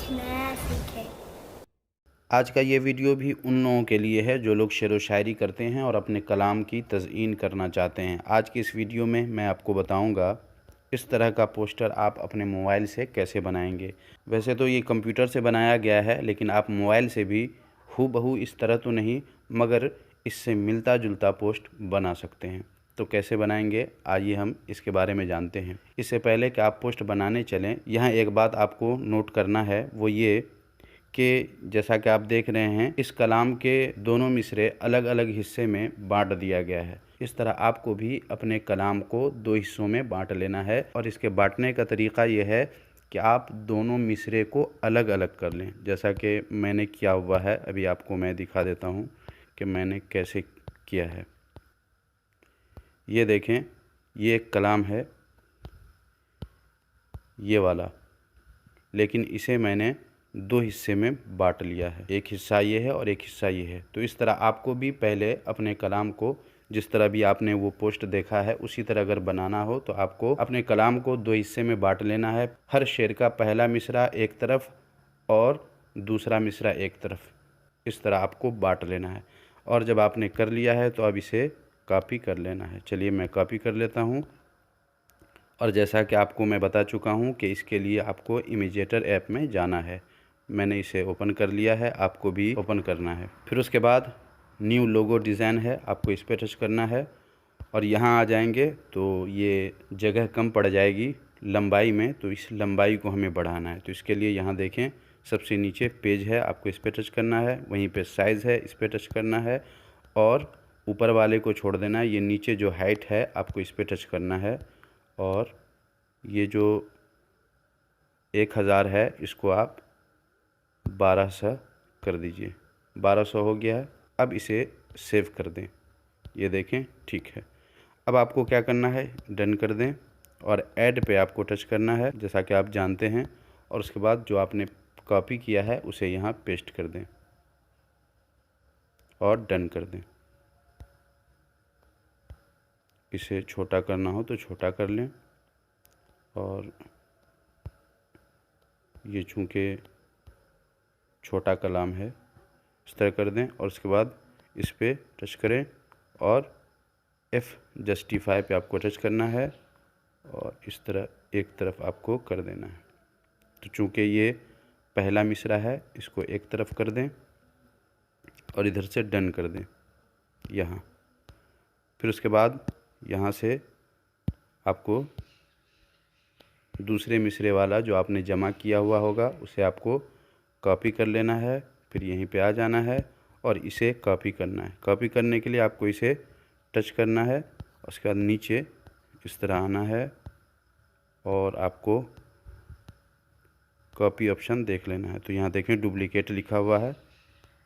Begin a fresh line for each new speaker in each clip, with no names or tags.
कुछ नया सीखें।
आज का ये वीडियो भी उन लोगों के लिए है जो लोग शेरो शायरी करते हैं और अपने कलाम की तज़यीन करना चाहते हैं। आज की इस वीडियो में मैं आपको बताऊंगा इस तरह का पोस्टर आप अपने मोबाइल से कैसे बनाएंगे। वैसे तो ये कंप्यूटर से बनाया गया है, लेकिन आप मोबाइल से भी हूबहू इस तरह तो नहीं, मगर इससे मिलता जुलता पोस्ट बना सकते हैं। तो कैसे बनाएंगे, आइए हम इसके बारे में जानते हैं। इससे पहले कि आप पोस्ट बनाने चलें, यहाँ एक बात आपको नोट करना है, वो ये कि जैसा कि आप देख रहे हैं, इस कलाम के दोनों मिसरे अलग अलग हिस्से में बांट दिया गया है। इस तरह आपको भी अपने कलाम को दो हिस्सों में बांट लेना है, और इसके बांटने का तरीक़ा यह है कि आप दोनों मिसरे को अलग अलग कर लें, जैसा कि मैंने किया हुआ है। अभी आपको मैं दिखा देता हूँ कि मैंने कैसे किया है। ये देखें, ये एक कलाम है, ये वाला, लेकिन इसे मैंने दो हिस्से में बांट लिया है। एक हिस्सा ये है और एक हिस्सा ये है। तो इस तरह आपको भी पहले अपने कलाम को, जिस तरह भी आपने वो पोस्ट देखा है, उसी तरह अगर बनाना हो तो आपको अपने कलाम को दो हिस्से में बांट लेना है। हर शेर का पहला मिसरा एक तरफ और दूसरा मिसरा एक तरफ, इस तरह आपको बांट लेना है। और जब आपने कर लिया है तो अब इसे कॉपी कर लेना है। चलिए मैं कॉपी कर लेता हूँ। और जैसा कि आपको मैं बता चुका हूँ कि इसके लिए आपको इमेजेटर ऐप में जाना है। मैंने इसे ओपन कर लिया है, आपको भी ओपन करना है। फिर उसके बाद न्यू लोगो डिज़ाइन है, आपको इस पर टच करना है। और यहाँ आ जाएंगे तो ये जगह कम पड़ जाएगी लंबाई में, तो इस लंबाई को हमें बढ़ाना है। तो इसके लिए यहाँ देखें, सबसे नीचे पेज है, आपको इस पर टच करना है। वहीं पे साइज़ है, इस पर टच करना है, और ऊपर वाले को छोड़ देना है। ये नीचे जो हाइट है, आपको इस पर टच करना है। और ये जो 1000 है, इसको आप 1200 कर दीजिए। 1200 हो गया है। अब इसे सेव कर दें। ये देखें, ठीक है। अब आपको क्या करना है, डन कर दें, और ऐड पे आपको टच करना है, जैसा कि आप जानते हैं। और उसके बाद जो आपने कॉपी किया है उसे यहाँ पेस्ट कर दें और डन कर दें। इसे छोटा करना हो तो छोटा कर लें, और ये चूँकि छोटा कलाम है, इस तरह कर दें। और उसके बाद इस पर टच करें और जस्टिफाई पे आपको टच करना है, और इस तरह एक तरफ आपको कर देना है। तो चूँकि ये पहला मिसरा है, इसको एक तरफ कर दें और इधर से डन कर दें यहाँ। फिर उसके बाद यहाँ से आपको दूसरे मिसरे वाला जो आपने जमा किया हुआ होगा उसे आपको कॉपी कर लेना है। फिर यहीं पे आ जाना है और इसे कॉपी करना है। कॉपी करने के लिए आपको इसे टच करना है, उसके बाद नीचे इस तरह आना है, और आपको कॉपी ऑप्शन देख लेना है। तो यहाँ देखें, डुप्लीकेट लिखा हुआ है,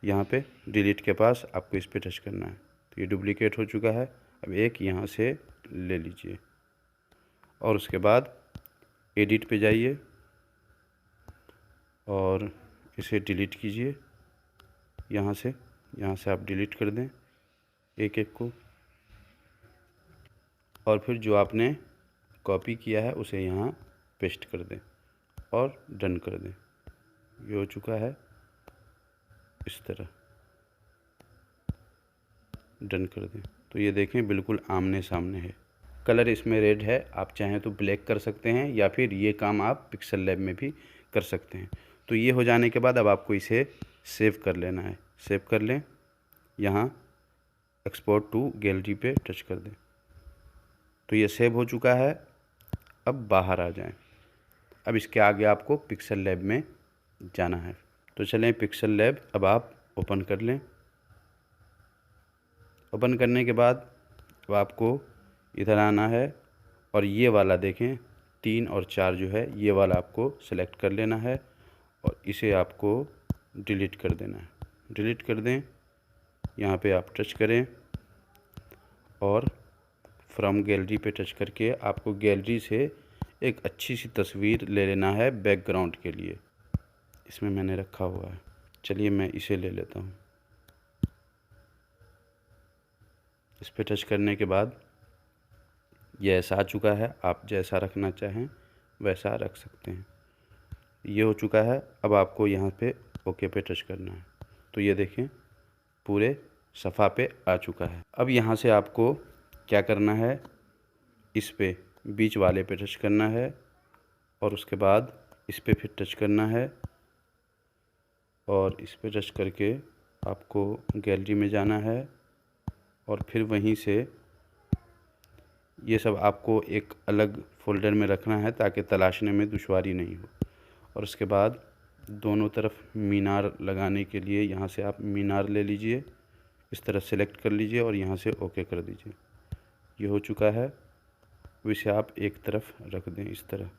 यहाँ पे डिलीट के पास आपको इस पर टच करना है। तो ये डुप्लीकेट हो चुका है। अब एक यहाँ से ले लीजिए, और उसके बाद एडिट पे जाइए और इसे डिलीट कीजिए। यहाँ से आप डिलीट कर दें एक एक को, और फिर जो आपने कॉपी किया है उसे यहाँ पेस्ट कर दें और डन कर दें। ये हो चुका है, इस तरह डन कर दें। तो ये देखें, बिल्कुल आमने सामने है। कलर इसमें रेड है, आप चाहें तो ब्लैक कर सकते हैं, या फिर ये काम आप पिक्सल लैब में भी कर सकते हैं। तो ये हो जाने के बाद अब आपको इसे सेव कर लेना है। सेव कर लें, यहाँ एक्सपोर्ट टू गैलरी पे टच कर दें। तो ये सेव हो चुका है। अब बाहर आ जाएं। अब इसके आगे आपको पिक्सल लैब में जाना है। तो चलें पिक्सल लैब, अब आप ओपन कर लें। ओपन करने के बाद अब आपको इधर आना है, और ये वाला देखें 3 और 4 जो है, ये वाला आपको सेलेक्ट कर लेना है, और इसे आपको डिलीट कर देना है। डिलीट कर दें, यहाँ पे आप टच करें और फ्रॉम गैलरी पे टच करके आपको गैलरी से एक अच्छी सी तस्वीर ले लेना है बैकग्राउंड के लिए। इसमें मैंने रखा हुआ है, चलिए मैं इसे ले लेता हूँ। इस पर टच करने के बाद ये ऐसा आ चुका है। आप जैसा रखना चाहें वैसा रख सकते हैं। ये हो चुका है। अब आपको यहाँ पे ओके पे टच करना है। तो ये देखें पूरे सफ़ा पे आ चुका है। अब यहाँ से आपको क्या करना है, इस पे बीच वाले पे टच करना है और उसके बाद इस पे फिर टच करना है और इस पे टच करके आपको गैलरी में जाना है और फिर वहीं से ये सब आपको एक अलग फ़ोल्डर में रखना है ताकि तलाशने में दुश्वारी नहीं हो। और उसके बाद दोनों तरफ मीनार लगाने के लिए यहाँ से आप मीनार ले लीजिए, इस तरह सेलेक्ट कर लीजिए और यहाँ से ओके कर दीजिए। ये हो चुका है। अब इसे आप एक तरफ रख दें इस तरह।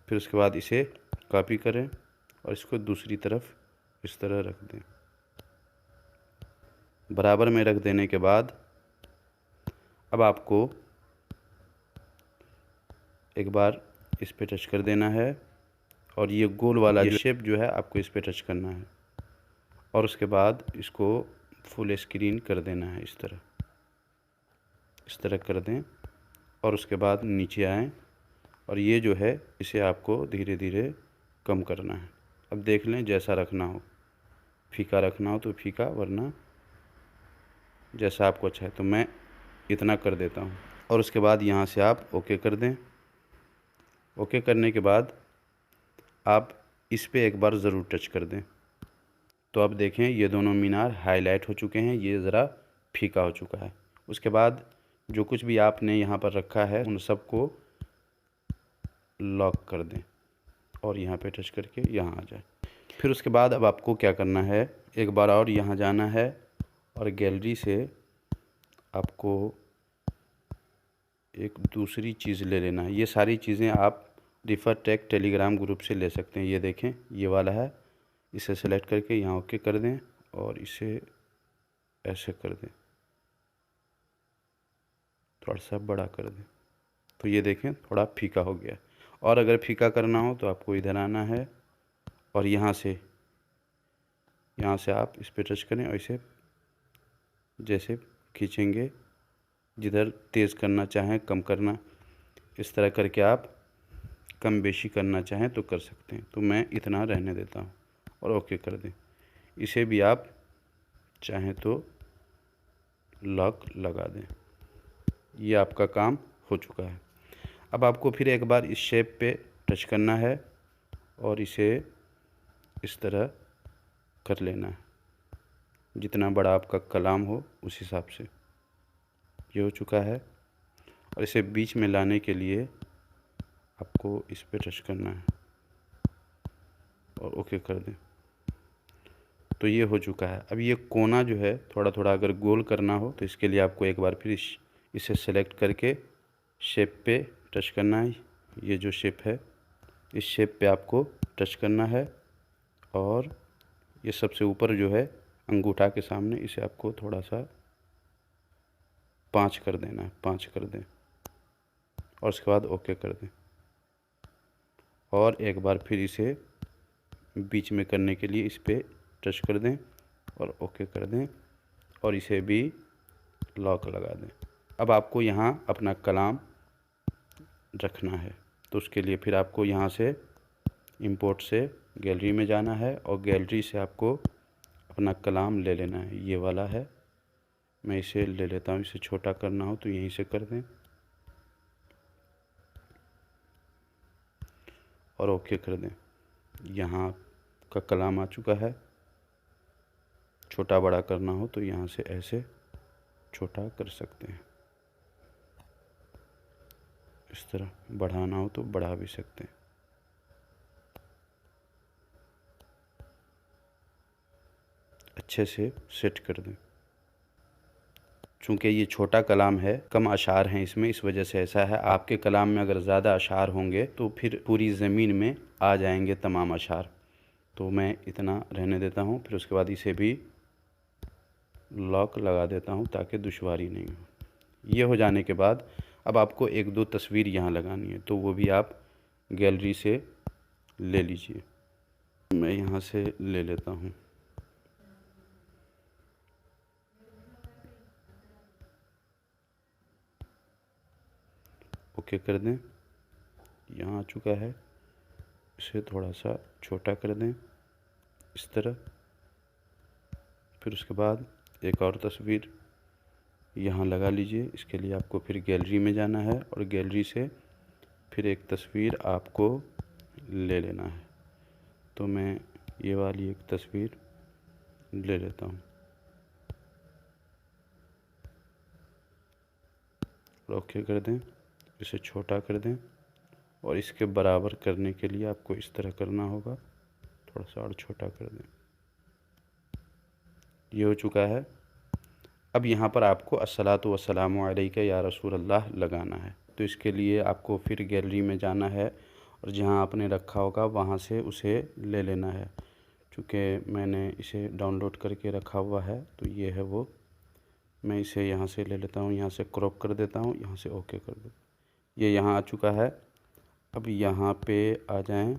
फिर उसके बाद इसे कॉपी करें और इसको दूसरी तरफ इस तरह रख दें। बराबर में रख देने के बाद अब आपको एक बार इस पे टच कर देना है और ये गोल वाला जो शेप जो है आपको इस पे टच करना है और उसके बाद इसको फुल स्क्रीन कर देना है। इस तरह कर दें और उसके बाद नीचे आएँ और ये जो है इसे आपको धीरे धीरे कम करना है। अब देख लें, जैसा रखना हो, फीका रखना हो तो फीका, वरना जैसा आपको अच्छा है। तो मैं इतना कर देता हूँ और उसके बाद यहाँ से आप ओके कर दें। ओके करने के बाद आप इस पे एक बार ज़रूर टच कर दें। तो अब देखें ये दोनों मीनार हाईलाइट हो चुके हैं, ये ज़रा फीका हो चुका है। उसके बाद जो कुछ भी आपने यहाँ पर रखा है उन सबको लॉक कर दें और यहाँ पे टच करके यहाँ आ जाए। फिर उसके बाद अब आपको क्या करना है, एक बार और यहाँ जाना है और गैलरी से आपको एक दूसरी चीज़ ले लेना है। ये सारी चीज़ें आप रिफ़र टेक टेलीग्राम ग्रुप से ले सकते हैं। ये देखें ये वाला है, इसे सेलेक्ट करके यहाँ ओके कर दें और इसे ऐसे कर दें, थोड़ा सा बड़ा कर दें। तो ये देखें थोड़ा फीका हो गया। और अगर फीका करना हो तो आपको इधर आना है और यहाँ से आप इस पर टच करें और इसे जैसे खींचेंगे, जिधर तेज़ करना चाहें, कम करना, इस तरह करके आप कम बेशी करना चाहें तो कर सकते हैं। तो मैं इतना रहने देता हूँ और ओके कर दें। इसे भी आप चाहें तो लॉक लगा दें। ये आपका काम हो चुका है। अब आपको फिर एक बार इस शेप पे टच करना है और इसे इस तरह कर लेना है, जितना बड़ा आपका कलाम हो उस हिसाब से। ये हो चुका है और इसे बीच में लाने के लिए आपको इस पे टच करना है और ओके कर दें। तो ये हो चुका है। अब ये कोना जो है थोड़ा थोड़ा अगर गोल करना हो तो इसके लिए आपको एक बार फिर इसे सेलेक्ट करके शेप पे टच करना है। ये जो शेप है इस शेप पे आपको टच करना है और ये सबसे ऊपर जो है अंगूठा के सामने इसे आपको थोड़ा सा 5 कर देना है, 5 कर दें और उसके बाद ओके कर दें। और एक बार फिर इसे बीच में करने के लिए इस पे टच कर दें और ओके कर दें और इसे भी लॉक लगा दें। अब आपको यहाँ अपना कलाम रखना है तो उसके लिए फिर आपको यहाँ से इंपोर्ट से गैलरी में जाना है और गैलरी से आपको अपना कलाम ले लेना है। ये वाला है, मैं इसे ले लेता हूँ। इसे छोटा करना हो तो यहीं से कर दें और ओके कर दें। यहाँ का कलाम आ चुका है। छोटा बड़ा करना हो तो यहाँ से ऐसे छोटा कर सकते हैं, इस तरह बढ़ाना हो तो बढ़ा भी सकते हैं। अच्छे से सेट कर दें। चूँकि ये छोटा कलाम है, कम अशार हैं इसमें, इस वजह से ऐसा है। आपके कलाम में अगर ज़्यादा अशार होंगे तो फिर पूरी ज़मीन में आ जाएंगे तमाम अशार। तो मैं इतना रहने देता हूँ। फिर उसके बाद इसे भी लॉक लगा देता हूँ ताकि दुश्वारी नहीं हो। ये हो जाने के बाद अब आपको एक दो तस्वीर यहाँ लगानी है तो वो भी आप गैलरी से ले लीजिए। मैं यहाँ से ले लेता हूँ। ओके कर दें यहाँ आ चुका है। इसे थोड़ा सा छोटा कर दें इस तरह। फिर उसके बाद एक और तस्वीर यहाँ लगा लीजिए। इसके लिए आपको फिर गैलरी में जाना है और गैलरी से फिर एक तस्वीर आपको ले लेना है। तो मैं ये वाली एक तस्वीर ले लेता हूँ। ओके कर दें, इसे छोटा कर दें और इसके बराबर करने के लिए आपको इस तरह करना होगा, थोड़ा सा और छोटा कर दें। ये हो चुका है। अब यहाँ पर आपको अस्सलातु वस्सलामु अलैका या रसूल अल्लाह लगाना है। तो इसके लिए आपको फिर गैलरी में जाना है और जहाँ आपने रखा होगा वहाँ से उसे ले लेना है। चूँकि मैंने इसे डाउनलोड करके रखा हुआ है तो ये है वो। मैं इसे यहाँ से ले लेता हूँ, यहाँ से क्रॉप कर देता हूँ, यहाँ से ओके कर देता हूँ। ये यहाँ आ चुका है। अब यहाँ पे आ जाएं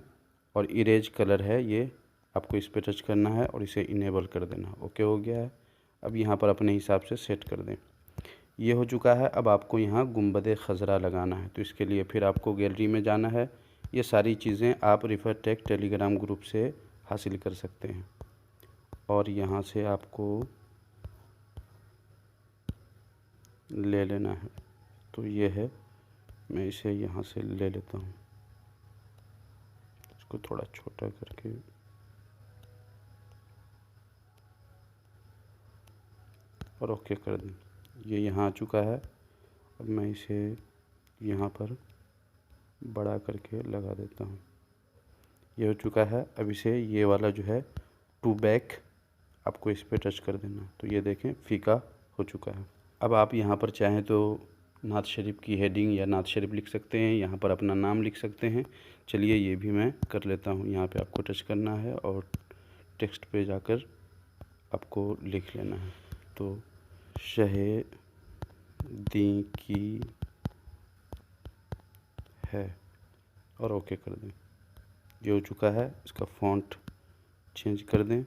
और इरेज कलर है ये, आपको इस पे टच करना है और इसे इनेबल कर देना। ओके हो गया है। अब यहाँ पर अपने हिसाब से सेट कर दें। ये हो चुका है। अब आपको यहाँ गुंबद खज़रा लगाना है। तो इसके लिए फिर आपको गैलरी में जाना है। ये सारी चीज़ें आप रिफ़र टेक टेलीग्राम ग्रुप से हासिल कर सकते हैं। और यहाँ से आपको ले लेना है। तो ये है, मैं इसे यहाँ से ले लेता हूँ, इसको थोड़ा छोटा करके और ओके कर दें। ये यहाँ आ चुका है। अब मैं इसे यहाँ पर बड़ा करके लगा देता हूँ। ये हो चुका है। अब इसे ये वाला जो है टू बैक आपको इस पे टच कर देना। तो ये देखें फ़ीका हो चुका है। अब आप यहाँ पर चाहें तो नात शरीफ की हेडिंग या नात शरीफ लिख सकते हैं, यहाँ पर अपना नाम लिख सकते हैं। चलिए ये भी मैं कर लेता हूँ। यहाँ पे आपको टच करना है और टेक्स्ट पे जाकर आपको लिख लेना है। तो शहे दी की है और ओके कर दें। ये हो चुका है। इसका फ़ॉन्ट चेंज कर दें,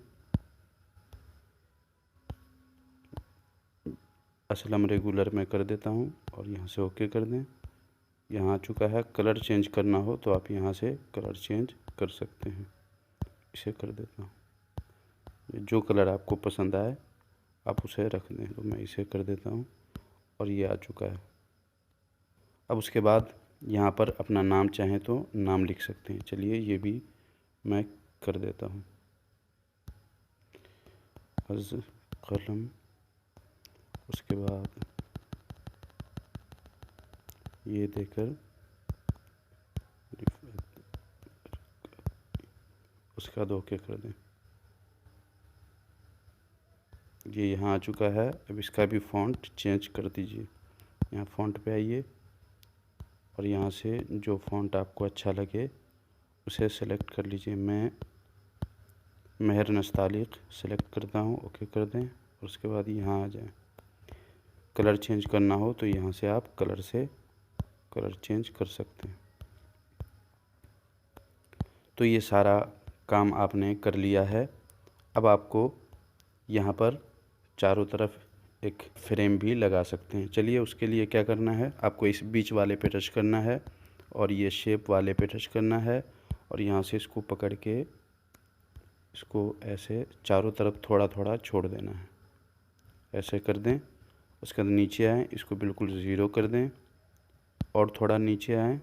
असलम रेगुलर में कर देता हूँ और यहाँ से ओके कर दें। यहाँ आ चुका है। कलर चेंज करना हो तो आप यहाँ से कलर चेंज कर सकते हैं। इसे कर देता हूँ। जो कलर आपको पसंद आए आप उसे रख दें। तो मैं इसे कर देता हूँ और ये आ चुका है। अब उसके बाद यहाँ पर अपना नाम चाहें तो नाम लिख सकते हैं। चलिए ये भी मैं कर देता हूँ। अज़ कलम, उसके बाद ये देकर उसके बाद ओके कर दें। ये यहाँ आ चुका है। अब इसका भी फ़ॉन्ट चेंज कर दीजिए। यहाँ फ़ॉन्ट पे आइए और यहाँ से जो फ़ॉन्ट आपको अच्छा लगे उसे सेलेक्ट कर लीजिए। मैं मेहर नस्तालिक सेलेक्ट करता हूँ, ओके कर दें। और उसके बाद यहाँ आ जाएं। कलर चेंज करना हो तो यहाँ से आप कलर से कलर चेंज कर सकते हैं। तो ये सारा काम आपने कर लिया है। अब आपको यहाँ पर चारों तरफ एक फ्रेम भी लगा सकते हैं। चलिए उसके लिए क्या करना है, आपको इस बीच वाले पे टच करना है और ये शेप वाले पे टच करना है और यहाँ से इसको पकड़ के इसको ऐसे चारों तरफ थोड़ा थोड़ा छोड़ देना है। ऐसे कर दें। उसके बाद नीचे आएँ, इसको बिल्कुल ज़ीरो कर दें और थोड़ा नीचे आएँ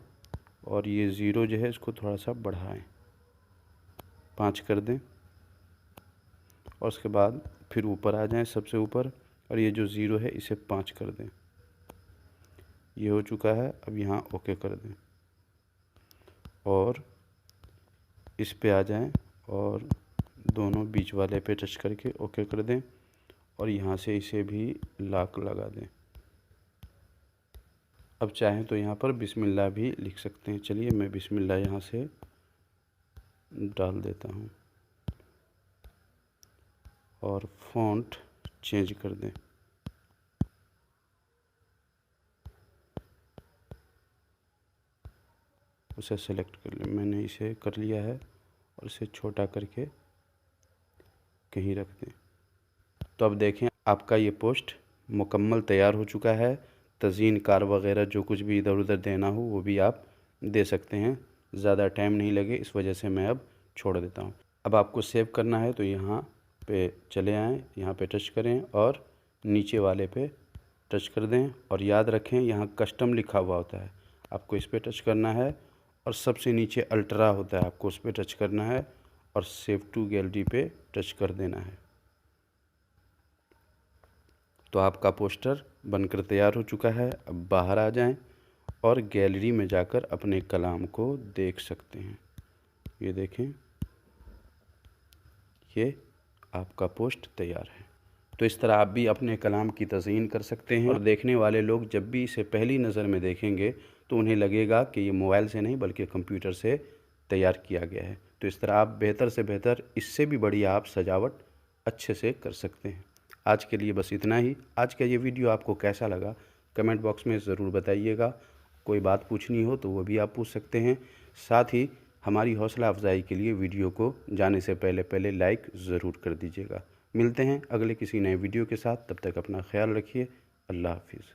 और ये ज़ीरो जो है इसको थोड़ा सा बढ़ाएं, 5 कर दें। और उसके बाद फिर ऊपर आ जाएं, सबसे ऊपर, और ये जो ज़ीरो है इसे 5 कर दें। ये हो चुका है। अब यहाँ ओके कर दें और इस पे आ जाएं और दोनों बीच वाले पे टच करके ओके कर दें और यहाँ से इसे भी लॉक लगा दें। अब चाहें तो यहाँ पर बिस्मिल्लाह भी लिख सकते हैं। चलिए मैं बिस्मिल्लाह यहाँ से डाल देता हूँ और फ़ॉन्ट चेंज कर दें। उसे सेलेक्ट कर लें। मैंने इसे कर लिया है और इसे छोटा करके कहीं रख दें। तो अब देखें आपका ये पोस्ट मुकम्मल तैयार हो चुका है। तज़ीन कार वगैरह जो कुछ भी इधर उधर देना हो वो भी आप दे सकते हैं। ज़्यादा टाइम नहीं लगे इस वजह से मैं अब छोड़ देता हूँ। अब आपको सेव करना है तो यहाँ पे चले आएँ, यहाँ पे टच करें और नीचे वाले पे टच कर दें और याद रखें यहाँ कस्टम लिखा हुआ होता है, आपको इस पे टच करना है और सबसे नीचे अल्ट्रा होता है, आपको उस पे टच करना है और सेव टू गैलरी पे टच कर देना है। तो आपका पोस्टर बनकर तैयार हो चुका है। अब बाहर आ जाएं और गैलरी में जाकर अपने कलाम को देख सकते हैं। ये देखें, ये आपका पोस्ट तैयार है। तो इस तरह आप भी अपने कलाम की तज़यीन कर सकते हैं और देखने वाले लोग जब भी इसे पहली नज़र में देखेंगे तो उन्हें लगेगा कि ये मोबाइल से नहीं बल्कि कंप्यूटर से तैयार किया गया है। तो इस तरह आप बेहतर से बेहतर, इससे भी बढ़िया आप सजावट अच्छे से कर सकते हैं। आज के लिए बस इतना ही। आज का ये वीडियो आपको कैसा लगा कमेंट बॉक्स में ज़रूर बताइएगा। कोई बात पूछनी हो तो वो भी आप पूछ सकते हैं। साथ ही हमारी हौसला अफजाई के लिए वीडियो को जाने से पहले लाइक ज़रूर कर दीजिएगा। मिलते हैं अगले किसी नए वीडियो के साथ, तब तक अपना ख्याल रखिए। अल्लाह हाफिज़।